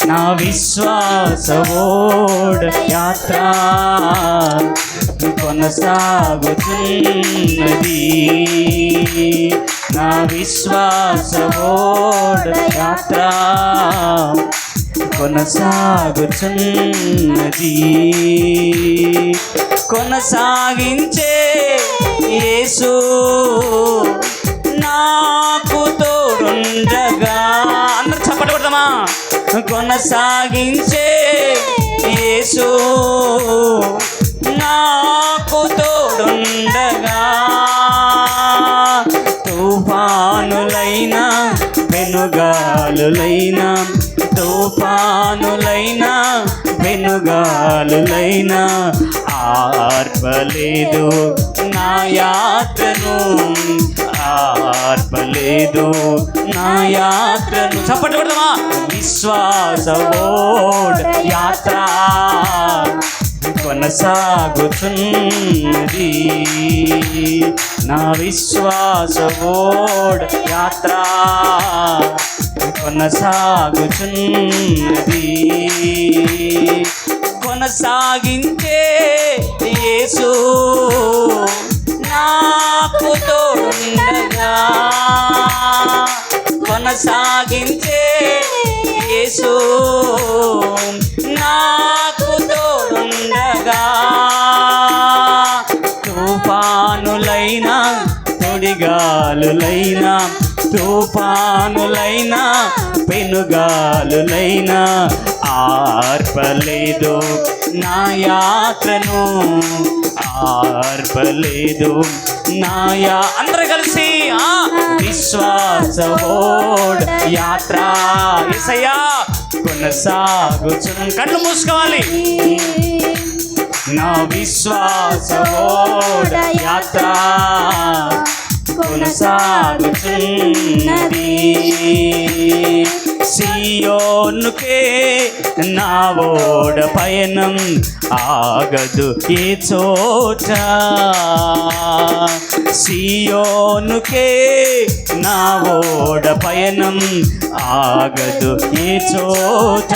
నా విశ్వాస ఓడ యాత్ర కొనసాగుతున్నది. నా విశ్వాస ఓడ యాత్ర కొనసాగుతున్నది. కొనసాగించే యేసు నాకు తోడుండగా. అందరూ చప్పట్లు కొడదామా? కొనసాగించే యేసు నాకు తోడుండగా. తుఫానులైనా వెనుగాలులైనా, తుఫానులైనా వెనుగాలులైనా ఆర్పలేదు నా యాత్రను, ఆర్పలేదు నా యాత్రను. చప్పట్లు కొడదామా? విశ్వాస ఓడ యాత్ర కొనసాగుతున్నది. నా విశ్వాస ఓడ యాత్ర కొనసాగుతున్నది. కొనసాగించే యేసు నాకు తోడుండగా. కొనసాగించే యేసు నాకు తోడుండగా. తుఫానులైనా తొడిగాలులైనా, తుఫానులైనా పెనుగాలులైనా ఆర్పలేదు నా యాత్రను, ఆర్పలేదు నా అందరూ కలిసి విశ్వాస ఓడ యాత్ర యేసయ్యా కొనసాగుచు. కళ్ళు మూసుకోవాలి. నా విశ్వాస ఓడ యాత్ర కొనసాగుతున్నది. సియోనుకే నా ఓడ పయనం ఆగదు ఏ చోట. సియోనుకే నా ఓడ పయనం ఆగదు ఏ చోట.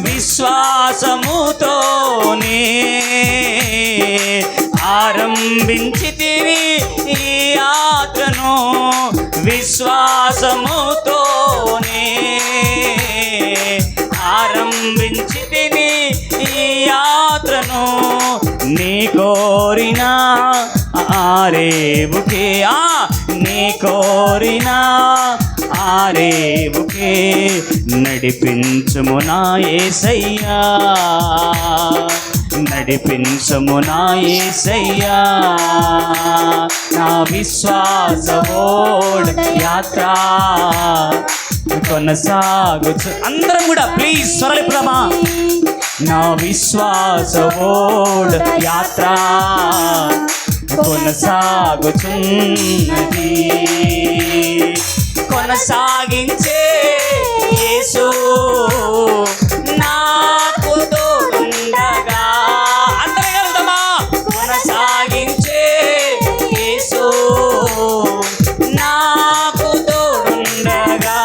విశ్వాసముతోనే ఆరంభించితివి ఈ యాత్రను, విశ్వాసముతోనే ఆరంభించితివి ఈ యాత్రను. నీ కోరిన ఆరేవుకే, నీ కోరిన ఆరేవుకే నడిపించుము నా యేసయ్యా, నడిపించుము నా యేసయ్యా. నా విశ్వాస ఓడ యాత్ర కొనసాగుచు. అందరం కూడా ప్లీజ్ స్వరలిపుదమా? నా విశ్వాస ఓడ యాత్ర కొనసాగుచున్నది. కొనసాగించే యేసు నాకు తోడుండగా. అందరూ వెళ్దామా? కొనసాగించే యేసు నాకు తోడుండగా.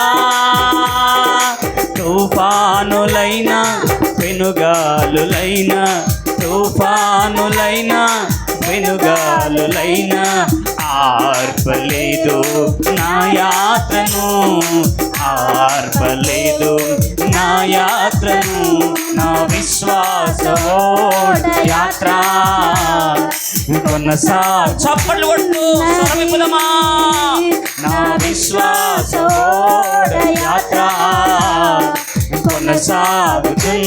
తుఫానులైనా వెనుగాలులైనా, తుఫానులైనా వెనుగాలులైనా ఆర్పలేదు నా యాత్రను, ఆర్పలేదు నా యాత్రను. నా విశ్వాస ఓడ యాత్ర చప్పట్లు కొట్టు స్వరమిపుదమా? నా విశ్వాస ఓడ యాత్ర కొనసాగుతున్నది.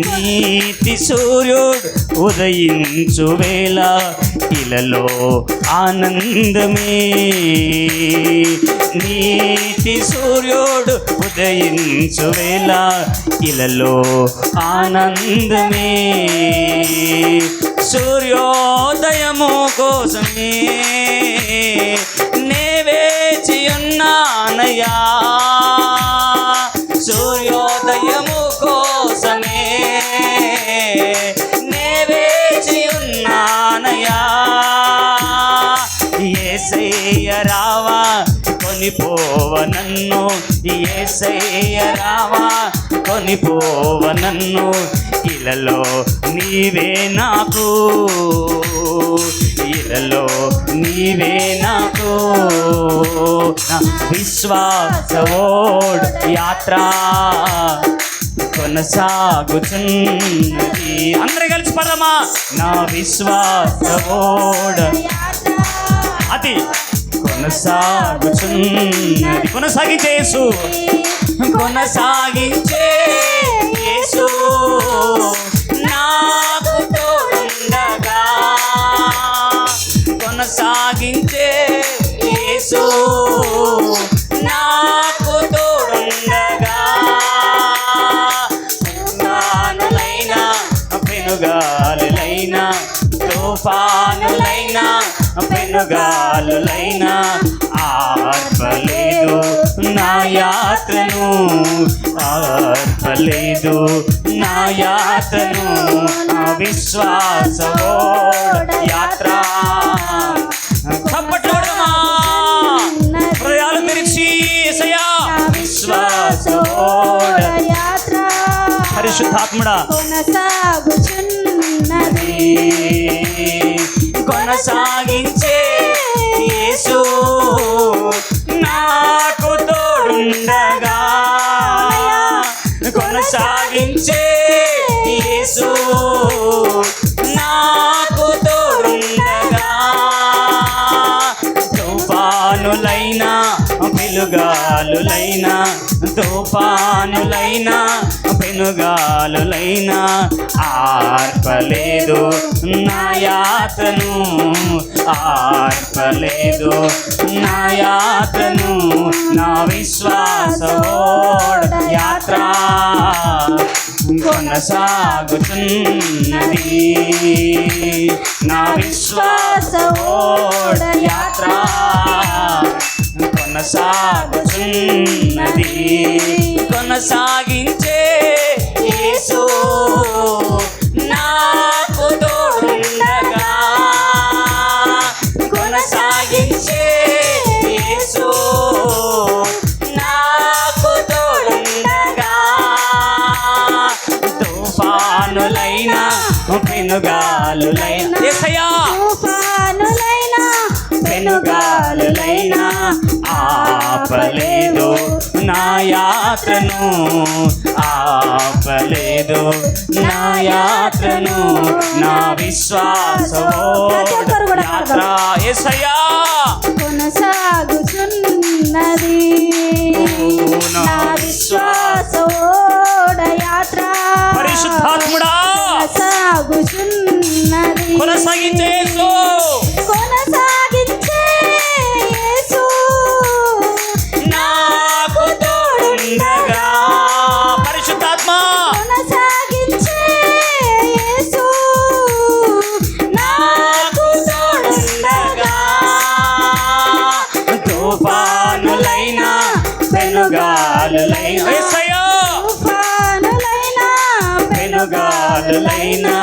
నీతి సూర్యుడు ఉదయించు వేళ ఇలలో ఆనందమే. నీతి సూర్యుడు ఉదయించు వేళ ఇలలో ఆనందమే. సూర్యోదయము కోసమే నే వేచి ఉన్నానయ్యా. సూర్యోదయము కోసమే నే వేచి ఉన్నానయ్యా. యేసయ్య రావా కొనిపోవ నన్ను యేసయ్య రావా కొనిపోవ నన్ను ఇలలో నీవే నాకు ఇలలో నీవే నాకు నా విశ్వాసవోడ్ యాత్ర కొనసాగుచున్నది. అందరూ కలిసి పడమా. నా విశ్వాసవోడ్ అది కొనసాగుచున్నది. కొనసాగించే యేసు కొనసాగించే యేసు నాకు తోడుండగా కొనసాగించే యేసు నాకు తోడుండగా తుఫానులైనా పెనుగాలులైనా తుఫానులైనా పెనుగాలులైనా ఆర్పలేదు నా యాత్రను ఆర్పలేదు నా యాత్రను నా విశ్వాసవోడ్ యాత్ర. చప్పట్లోడమా హృదయాలు తెరిచి యేసయ్యా విశ్వాసవోడ్ యాత్ర పరిశుద్ధాత్ముడా కొనసాగుచున్నది కొనసాగించే యేసు నాకు తోడుండగా కొనసాగించే యేసు నాకు తోడుండగా తుఫానులైనా పిలుగాలులైనా తుఫానులైనా పెనుగాలులైనా ఆర్పలేదు నా యాత్రను ఆర్పలేదు నా యాత్రను నా విశ్వాసవోడ్ యాత్ర కొనసాగుతున్నది. నా విశ్వాసవోడ్ యాత్ర కొనసాగుతున్నది. కొనసాగించే యేసు నాకు తోడుండగా కొనసాగించే యేసు నాకు తోడుండగా తుఫానులైనా పెనుగాలులైనా యేసయ్యా తుఫానులైనా పెనుగాలులైనా ఆపలేదు నా యాత్రను ఆపలేదు నా యాత్రను నా విశ్వాసవోడ్ యాత్ర యేసయ్యా కొనసాగుచున్నది నా విశ్వాసవోడ్ యాత్ర పరిశుద్ధాత్ముడా కొనసాగుచున్నది కొనసాగించే యేసు కొనసాగించే యేసు నాకు తోడుండగా పరిశుద్ధాత్మ కొనసాగించే యేసు నాకు తోడుండగా తుఫానులైనా పెనుగాలులైనా యేసయ్యా తుఫానులైనా పెనుగాలులైనా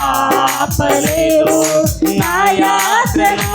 ఆపలేదు నా యాత్రను